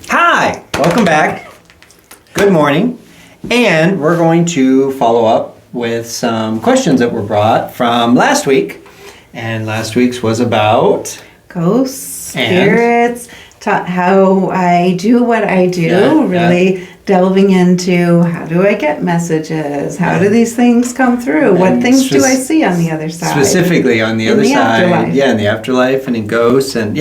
Hi, welcome back. Good morning. And we're going to follow up with some questions that were brought from last week. And last week's was about ghosts, spirits, how I do what I do, really delving into how do I get messages, how do these things come through, what things do I see on the other side? Specifically on the other side. Afterlife. Yeah, in the afterlife and in ghosts and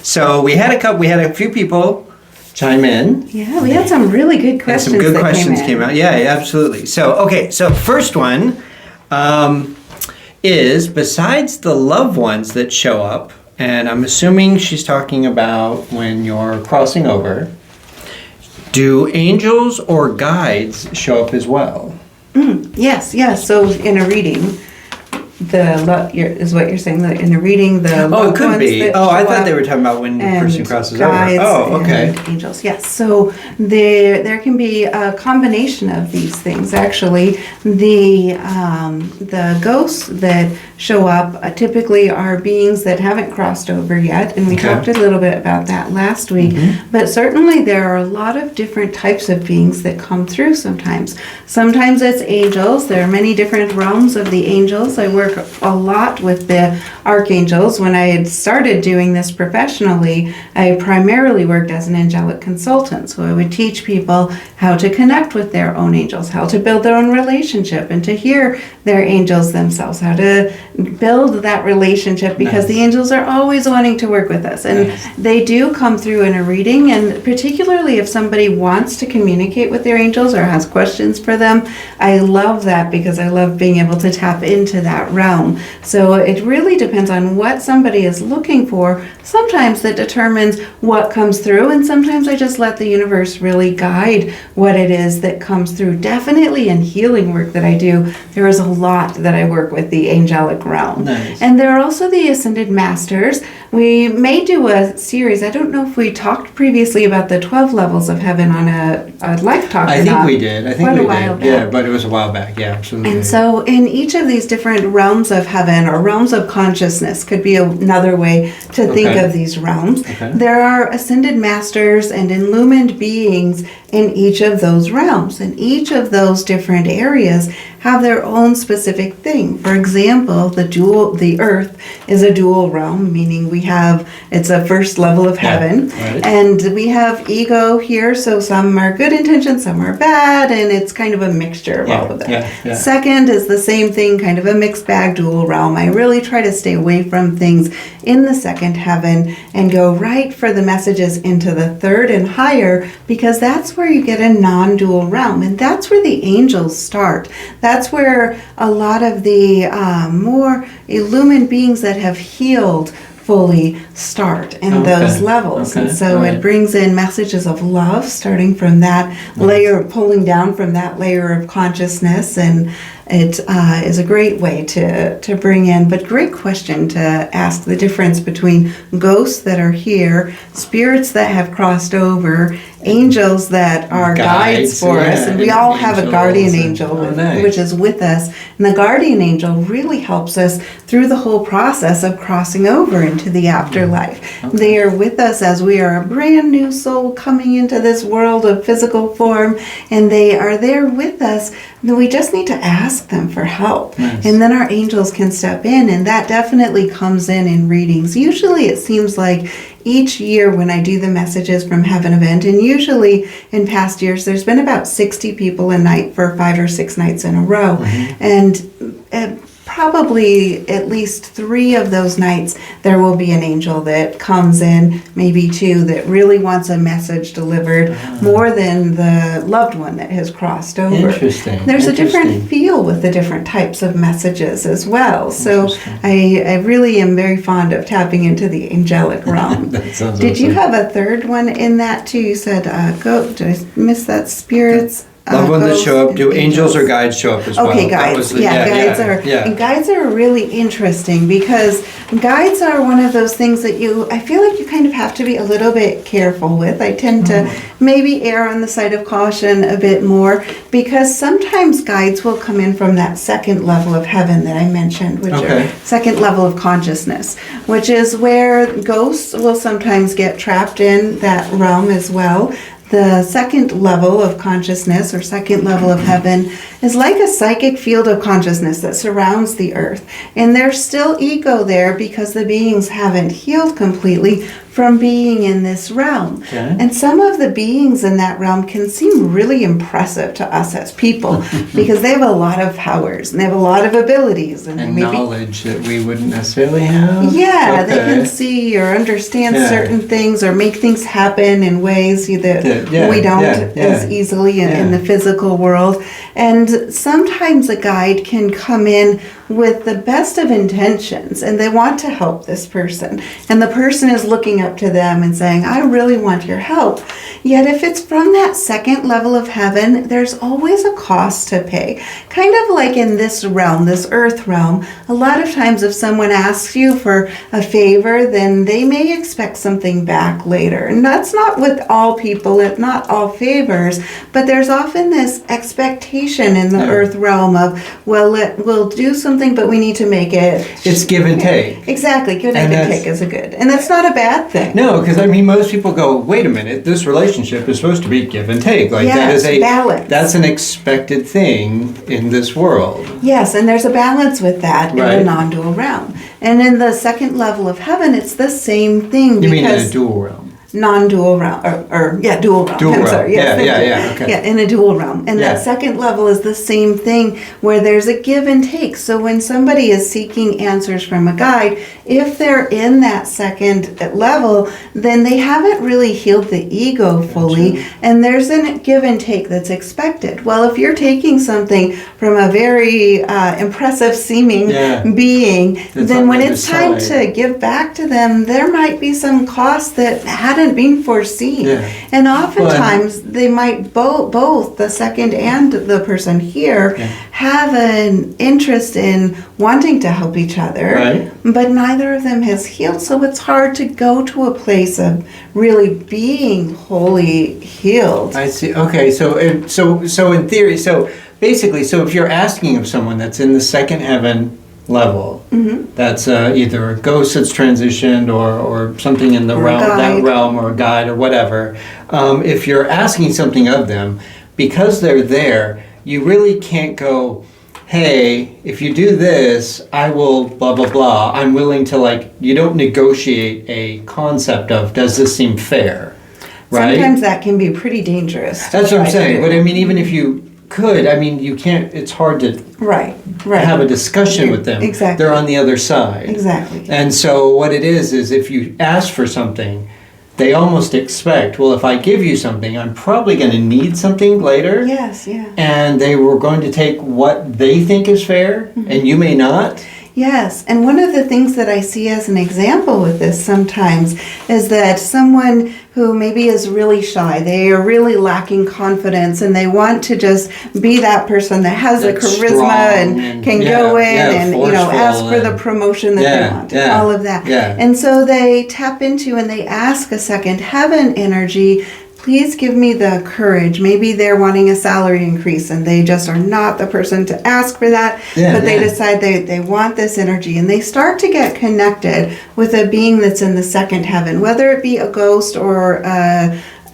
So we had a few people chime in. Yeah, we had some really good questions. And some good questions came out. Yeah, absolutely. So first one is besides the loved ones that show up, and I'm assuming she's talking about when you're crossing over, do angels or guides show up as well? Yes. So in a reading, is what you're saying, that in a reading, the it could be. I thought they were talking about when the person crosses over. Oh, okay. Angels, yes. So there can be a combination of these things. Actually, the ghosts that show up typically are beings that haven't crossed over yet, and we talked a little bit about that last week. But certainly there are a lot of different types of beings that come through sometimes. Sometimes it's angels. There are many different realms of the angels. I work a lot with the archangels. When I had started doing this professionally, I primarily worked as an angelic consultant. So I would teach people how to connect with their own angels, how to build their own relationship, and to hear their angels themselves, how to build that relationship, because the angels are always wanting to work with us. And they do come through in a reading, and particularly if somebody wants to communicate with their angels or has questions for them, I love that because I love being able to tap into that realm. So it really depends on what somebody is looking for. Sometimes that determines what comes through, and sometimes I just let the universe really guide what it is that comes through. Definitely in healing work that I do, there is a lot that I work with the angelic realm. And there are also the ascended masters. We may do a series. I don't know if we talked previously about the 12 levels of heaven on a life talk. I think we did. Yeah, but it was a while back. Yeah, absolutely. And so in each of these different realms of heaven, or realms of consciousness could be another way to think of these realms. There are ascended masters and illumined beings in each of those realms, and each of those different areas have their own specific thing. For example, the earth is a dual realm, meaning it's a first level of heaven, and we have ego here, so some are good intentions, some are bad, and it's kind of a mixture of all of that. Second is the same thing, kind of a mixed bag, dual realm. I really try to stay away from things in the second heaven and go right for the messages into the third and higher, because that's where you get a non-dual realm, and that's where the angels start. That's where a lot of the more illumined beings that have healed fully start in those levels. And so it brings in messages of love, starting from that layer, pulling down from that layer of consciousness, and it is a great way to bring in, but great question to ask, the difference between ghosts that are here, spirits that have crossed over, angels that are guides for us, and we all have a guardian angel which is with us, and the guardian angel really helps us through the whole process of crossing over into the afterlife. They are with us as we are a brand new soul coming into this world of physical form, and they are there with us. We just need to ask them for help, and then our angels can step in, and that definitely comes in readings. Usually it seems like each year when I do the messages from heaven event, and usually in past years there's been about 60 people a night for 5 or 6 nights in a row, and probably at least 3 of those nights there will be an angel that comes in, maybe 2, that really wants a message delivered more than the loved one that has crossed over. There's a different feel with the different types of messages as well. So I really am very fond of tapping into the angelic realm. Did you have a third one in that too? You said, did I miss that? Spirits? Loved ones that show up. Do angels or angels. guides show up as well? Okay, That guides. was the- Guides are. Yeah. And guides are really interesting because guides are one of those things that I feel like you kind of have to be a little bit careful with. I tend to maybe err on the side of caution a bit more because sometimes guides will come in from that second level of heaven that I mentioned, which Okay. are second level of consciousness, which is where ghosts will sometimes get trapped in that realm as well. The second level of consciousness or second level of heaven is like a psychic field of consciousness that surrounds the earth. And there's still ego there because the beings haven't healed completely from being in this realm. Okay. And some of the beings in that realm can seem really impressive to us as people because they have a lot of powers and they have a lot of abilities. And maybe knowledge that we wouldn't necessarily have? yeah, they Okay. can see or understand Yeah. certain things or make things happen in ways that Yeah, we don't yeah. as easily in Yeah. the physical world. And sometimes a guide can come in with the best of intentions and they want to help this person. And the person is looking up to them and saying, I really want your help. Yet if it's from that second level of heaven, there's always a cost to pay. Kind of like in this realm, this earth realm, a lot of times if someone asks you for a favor, then they may expect something back later. And that's not with all people, not all favors, but there's often this expectation in the Yeah. earth realm of, well, we'll do something, but we need to make it. It's give and take. Exactly, give And and that's- take is a good. And that's not a bad thing. No, because I mean, most people go, wait a minute, this relationship is supposed to be give and take. Like that Yes, is balance. That's an expected thing in this world. Yes, and there's a balance with that in Right. the non-dual realm. And in the second level of heaven, it's the same thing You mean in a because dual realm? non-dual realm, dual realm. Dual I'm realm. sorry. Yes, Yeah, thank you. yeah, okay. Yeah, in a dual realm. And Yeah. that second level is the same thing where there's a give and take. So when somebody is seeking answers from a guide, if they're in that second level, then they haven't really healed the ego fully, and there's a give and take that's expected. Well, if you're taking something from a very impressive seeming Yeah. being, That's then on when the it's other time side. to give back to them, there might be some costs that hadn't been foreseen. Yeah. And oftentimes they might both the second and the person here Yeah. have an interest in wanting to help each other, Right. but neither of them has healed. So it's hard to go to a place of really being wholly healed. I see. Okay, so in theory, so basically, so if you're asking of someone that's in the second heaven level, that's either a ghost that's transitioned or something in the Or a realm, that guide. realm, or a guide or whatever, if you're asking something of them, because they're there, you really can't go, hey, if you do this, I will blah, blah, blah. I'm willing to, like, you don't negotiate a concept of, does this seem fair? Right? Sometimes that can be pretty dangerous. to That's what I'm try to saying. do. But I mean, even if you could, I mean, you can't, it's hard to Right. have a discussion with them. Exactly. They're on the other side. Exactly. And so what it is if you ask for something, they almost expect, well, if I give you something, I'm probably going to need something later. Yes, yeah. And they were going to take what they think is fair, and you may not. Yes, and one of the things that I see as an example with this sometimes is that someone who maybe is really shy, they are really lacking confidence and they want to just be that person that has the That's charisma strong and and- can yeah, go in yeah, and forceful ask for the and- promotion that Yeah, they want, yeah, all of that. yeah. And so they tap into and they ask a second heaven energy, please give me the courage. Maybe they're wanting a salary increase and they just are not the person to ask for that, Yeah, but they yeah. decide they want this energy and they start to get connected with a being that's in the second heaven, whether it be a ghost or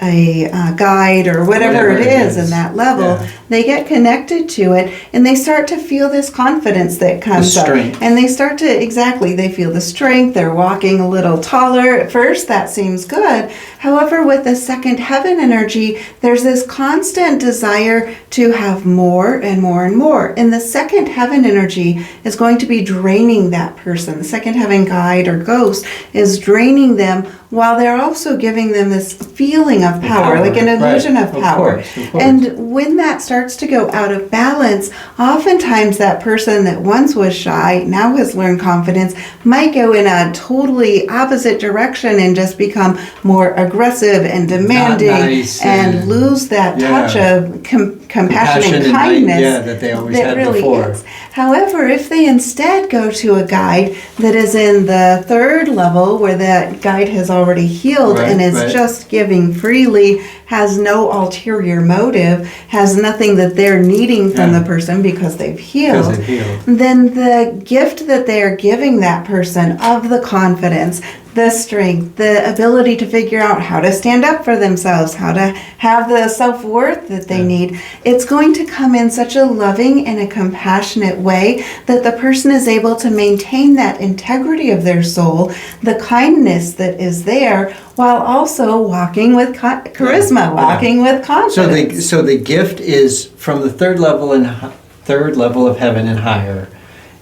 a guide or whatever it is in that level. Yeah. They get connected to it and they start to feel this confidence that comes up. strength. And they start to, they feel the strength. They're walking a little taller. At first, that seems good. However, with the second heaven energy, there's this constant desire to have more and more and more. And the second heaven energy is going to be draining that person. The second heaven guide or ghost is draining them while they're also giving them this feeling of power, like an illusion right. of power. Of course. And when that starts to go out of balance, oftentimes that person that once was shy, now has learned confidence, might go in a totally opposite direction and just become more aggressive and demanding nice and lose that touch Yeah. of compassion and and kindness that they always that had really before. is. However, if they instead go to a guide that is in the third level, where that guide has already healed and is just giving freely, has no ulterior motive, has nothing that they're needing from the person because they've healed, then the gift that they are giving that person of the confidence, the strength, the ability to figure out how to stand up for themselves, how to have the self-worth that they need, it's going to come in such a loving and a compassionate way that the person is able to maintain that integrity of their soul, the kindness that is there, while also walking with charisma, walking with confidence. So the gift is from the third level of heaven and higher,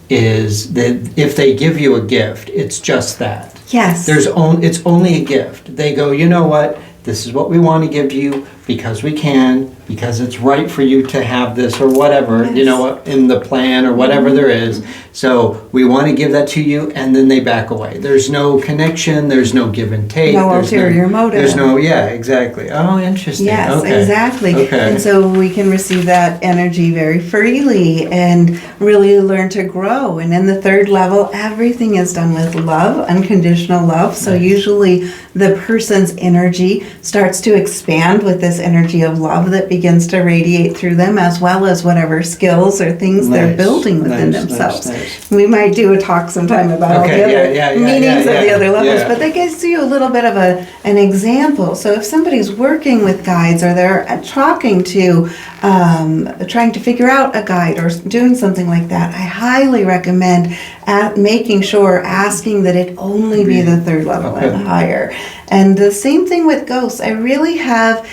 is that if they give you a gift, it's just that. Yes. It's only a gift. They go, you know what? This is what we want to give you because we can, because it's right for you to have this or whatever, you know, in the plan or whatever there is. So we want to give that to you, and then they back away. There's no connection. There's no give and take. No ulterior motive. There's no, exactly. Oh, interesting. Yes, okay. Exactly. Okay. And so we can receive that energy very freely and really learn to grow. And in the third level, everything is done with love, unconditional love. So usually the person's energy starts to expand with this energy of love that begins to radiate through them, as well as whatever skills or things they're building within themselves. We might do a talk sometime about all the other meanings of the other levels, but that gives you a little bit of an example. So if somebody's working with guides, or they're talking to, trying to figure out a guide or doing something like that, I highly recommend asking that it only be the third level and higher. And the same thing with ghosts. I really have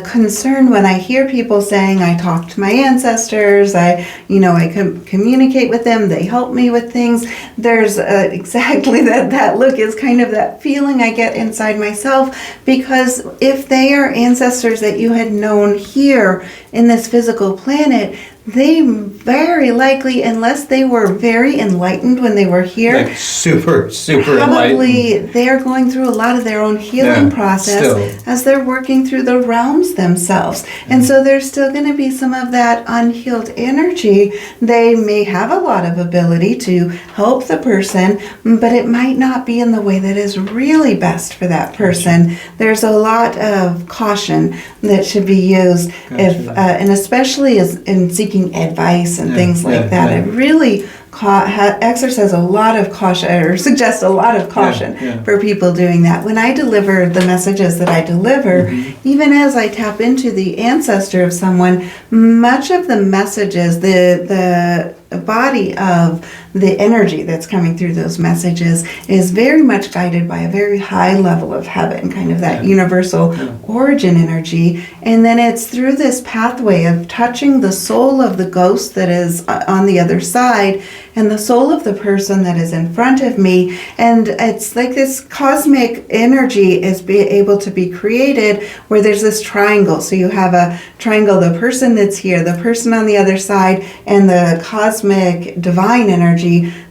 concern when I hear people saying, I talk to my ancestors, I communicate with them, they help me with things. There's exactly that look is kind of that feeling I get inside myself, because if they are ancestors that you had known here in this physical planet, they very likely, unless they were very enlightened when they were here, like super probably enlightened. They're going through a lot of their own healing process as they're working through the realms themselves. And so there's still going to be some of that unhealed energy. They may have a lot of ability to help the person, but it might not be in the way that is really best for that person. There's a lot of caution that should be used, and especially in seeking advice and things like that. I really exercise a lot of caution, or suggest a lot of caution for people doing that. When I deliver the messages that I deliver, even as I tap into the ancestor of someone, much of the messages, the body of the energy that's coming through those messages is very much guided by a very high level of heaven, kind of that universal origin energy. And then it's through this pathway of touching the soul of the ghost that is on the other side and the soul of the person that is in front of me. And it's like this cosmic energy is able to be created where there's this triangle. So you have a triangle, the person that's here, the person on the other side, and the cosmic divine energy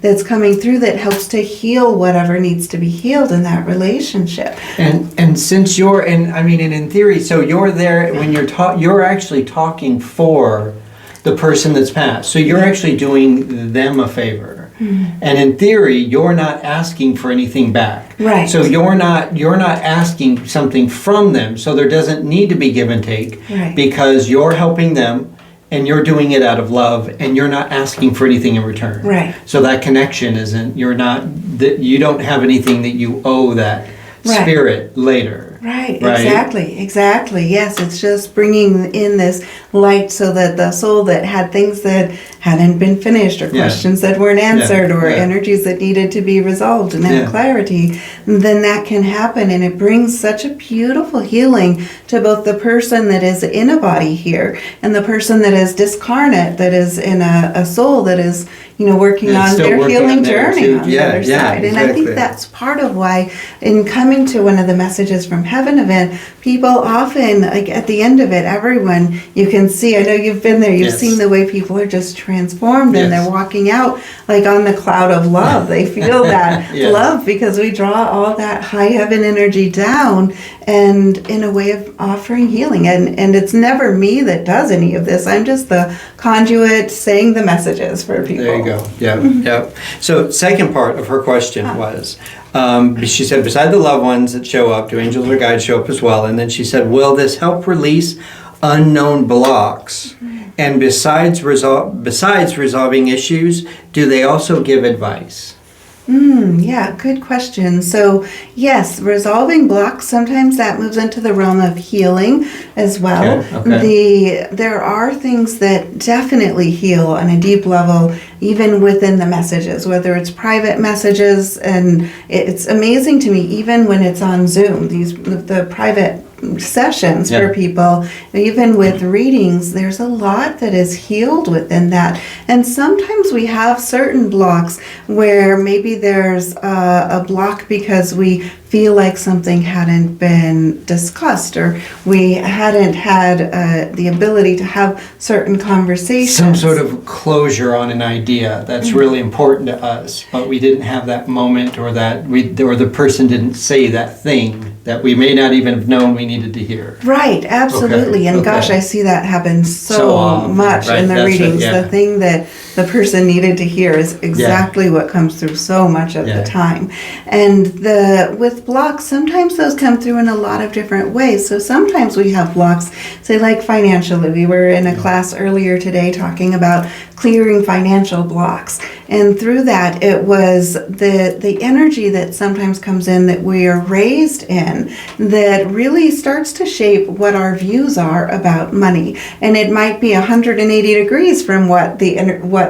that's coming through that helps to heal whatever needs to be healed in that relationship. And since you're in theory, so you're there when you're actually talking for the person that's passed. So you're actually doing them a favor. And in theory, you're not asking for anything back. Right. So you're not asking something from them. So there doesn't need to be give and take, because you're helping them and you're doing it out of love, and you're not asking for anything in return. Right. So that connection you don't have anything that you owe that spirit later. Right, exactly. Yes, it's just bringing in this light so that the soul that had things that hadn't been finished, or questions that weren't answered, or energies that needed to be resolved and have clarity, then that can happen. And it brings such a beautiful healing to both the person that is in a body here and the person that is discarnate, that is in a soul that is working on their healing journey on the other side. And I think that's part of why, in coming to one of the messages from heaven event, people often, like at the end of it, everyone, you can see, I know you've been there, you've seen the way people are just transformed and they're walking out like on the cloud of love. They feel that love because we draw all that high heaven energy down and in a way of offering healing. And it's never me that does any of this. I'm just the conduit saying the messages for people. There you go. Yeah. So second part of her question was, she said, beside the loved ones that show up, do angels or guides show up as well? And then she said, will this help release unknown blocks? And besides resolving issues, do they also give advice? Yeah, good question. So yes, resolving blocks, sometimes that moves into the realm of healing as well. Okay. There are things that definitely heal on a deep level, even within the messages, whether it's private messages, and it's amazing to me, even when it's on Zoom, the private sessions for people, even with readings, there's a lot that is healed within that. And sometimes we have certain blocks where maybe there's a block because we feel like something hadn't been discussed, or we hadn't had the ability to have certain conversations. Some sort of closure on an idea that's really important to us, but we didn't have that moment, or the person didn't say that thing that we may not even have known we needed to hear. Right, absolutely. And gosh, I see that happen so much in the readings. The thing that the person needed to hear is exactly what comes through so much of the time. And with blocks, sometimes those come through in a lot of different ways. So sometimes we have blocks, say like financially. We were in a class earlier today talking about clearing financial blocks. And through that, it was the energy that sometimes comes in that we are raised in that really starts to shape what our views are about money. And it might be 180 degrees from what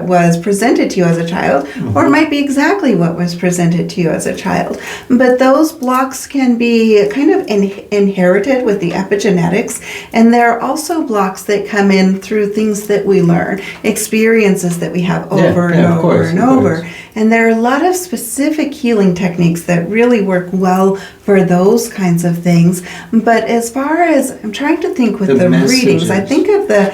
was presented to you as a child, or it might be exactly what was presented to you as a child. But those blocks can be kind of inherited with the epigenetics, and there are also blocks that come in through things that we learn, experiences that we have over and over. And there are a lot of specific healing techniques that really work well for those kinds of things. But as far as, I'm trying to think with the readings, I think of the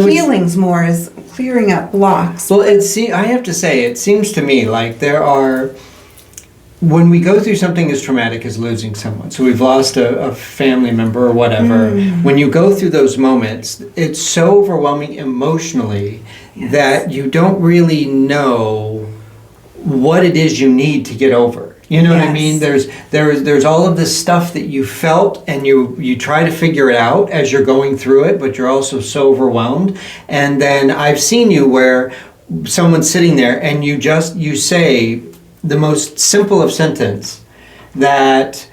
healings more as clearing up blocks. Well, I have to say, it seems to me like there are, when we go through something as traumatic as losing someone, so we've lost a family member or whatever, when you go through those moments, it's so overwhelming emotionally that you don't really know what it is you need to get over. You know what I mean? There's all of this stuff that you felt, and you try to figure it out as you're going through it, but you're also so overwhelmed. And then I've seen you where someone's sitting there and you say the most simple of sentence that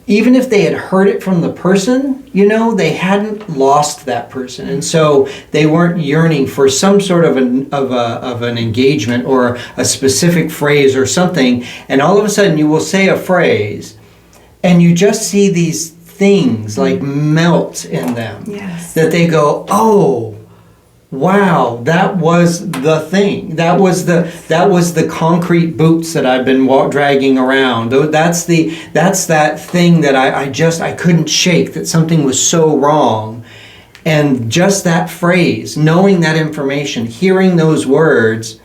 even if they had heard it from the person, they hadn't lost that person. And so they weren't yearning for some sort of an engagement or a specific phrase or something. And all of a sudden you will say a phrase and you just see these things like melt in them. Yes. That they go, oh, wow, that was the thing. That was the concrete boots that I've been dragging around. That's that thing that I couldn't shake, that something was so wrong. And just that phrase, knowing that information, hearing those words,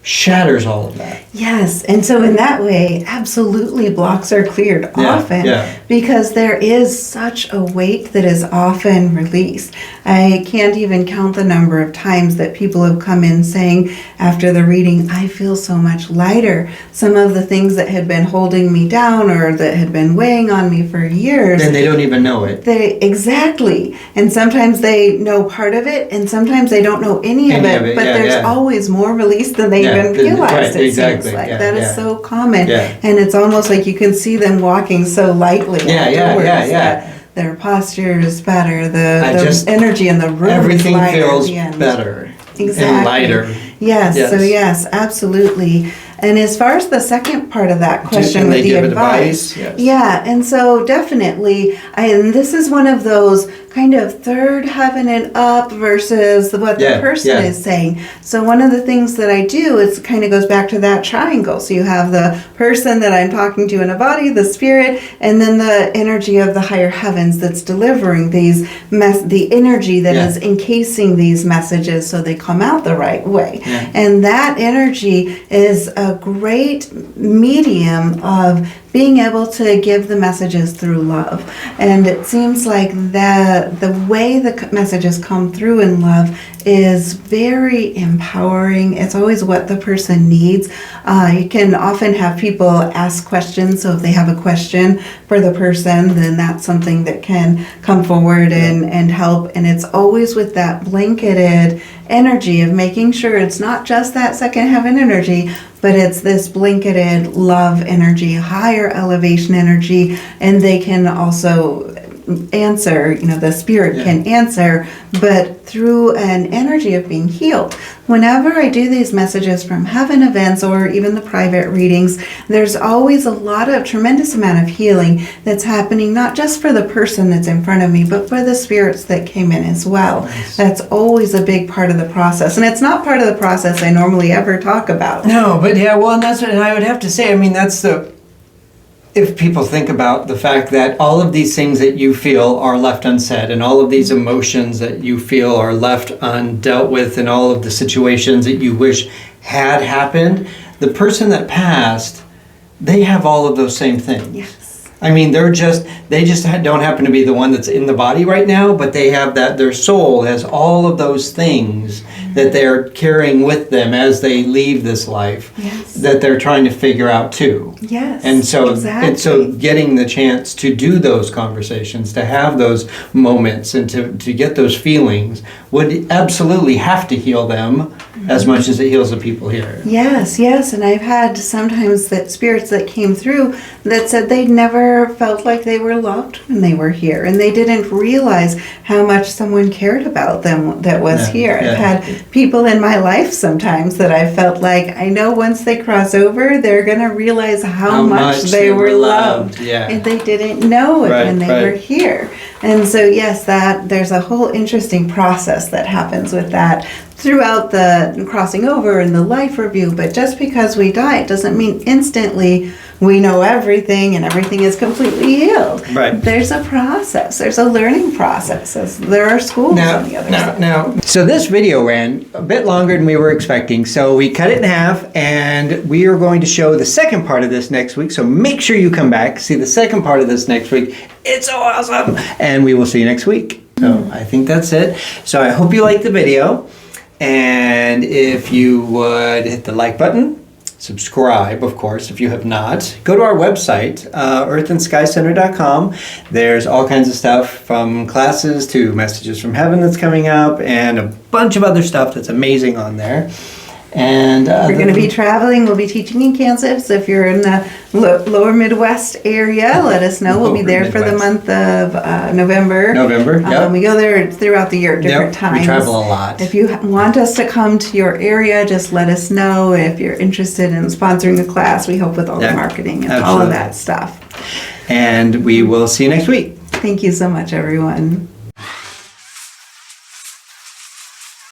shatters all of that. Yes, and so in that way, absolutely blocks are cleared often because there is such a weight that is often released. I can't even count the number of times that people have come in saying after the reading, I feel so much lighter. Some of the things that had been holding me down or that had been weighing on me for years. And they don't even know it. Exactly. And sometimes they know part of it, and sometimes they don't know any of it, but there's always more release than they even realized. It seems like that is so common, and it's almost like you can see them walking so lightly. Their posture is better. The energy in the room. Everything is lighter feels better and lighter. Yes. So yes, absolutely. And as far as the second part of that question Can with they the give advice, advice? Yes. yeah, and so definitely, and this is one of those kind of third heaven and up versus what the person is saying. So one of the things that I do is kind of goes back to that triangle. So you have the person that I'm talking to in a body, the spirit, and then the energy of the higher heavens that's delivering these the energy that is encasing these messages so they come out the right way. And that energy is a great medium of being able to give the messages through love. And it seems like that the way the messages come through in love is very empowering. It's always what the person needs. You can often have people ask questions, so if they have a question for the person, then that's something that can come forward and help. And it's always with that blanketed energy of making sure it's not just that second heaven energy, but it's this blanketed love energy, higher elevation energy, and they can also answer, the spirit can answer, but through an energy of being healed. Whenever I do these messages from heaven events or even the private readings, there's always a tremendous amount of healing that's happening, not just for the person that's in front of me, but for the spirits that came in as well. Nice. That's always a big part of the process. And it's not part of the process I normally ever talk about. No, but and that's what I would have to say. I mean, if people think about the fact that all of these things that you feel are left unsaid and all of these emotions that you feel are left undealt with and all of the situations that you wish had happened, the person that passed, they have all of those same things. Yes. I mean, they just don't happen to be the one that's in the body right now, but they have their soul has all of those things that they're carrying with them as they leave this life, that they're trying to figure out too. Yes, and so exactly. And so getting the chance to do those conversations, to have those moments and to get those feelings would absolutely have to heal them as much as it heals the people here. Yes, and I've had sometimes that spirits that came through that said they'd never felt like they were loved when they were here, and they didn't realize how much someone cared about them that was here. I've had people in my life sometimes that I felt like, I know once they cross over, they're going to realize how much they were loved. And they didn't know it when they were here. And so, yes, there's a whole interesting process that happens with that throughout the crossing over and the life review. But just because we die, it doesn't mean instantly we know everything and everything is completely healed. Right. There's a process. There's a learning process. There are schools on the other side. So this video ran a bit longer than we were expecting, so we cut it in half, and we are going to show the second part of this next week. So make sure you come back, see the second part of this next week. It's so awesome! And we will see you next week. So I think that's it. So I hope you liked the video. And if you would hit the like button, subscribe, of course, if you have not. Go to our website, earthandskycenter.com. There's all kinds of stuff from classes to messages from heaven that's coming up and a bunch of other stuff that's amazing on there. And we're going to be traveling. We'll be teaching in Kansas. So if you're in the lower Midwest area, let us know. We'll be there for the month of November. We go there throughout the year at different times. We travel a lot. If you want us to come to your area, just let us know. If you're interested in sponsoring the class, we help with all the marketing and all of that stuff. And we will see you next week. Thank you so much, everyone.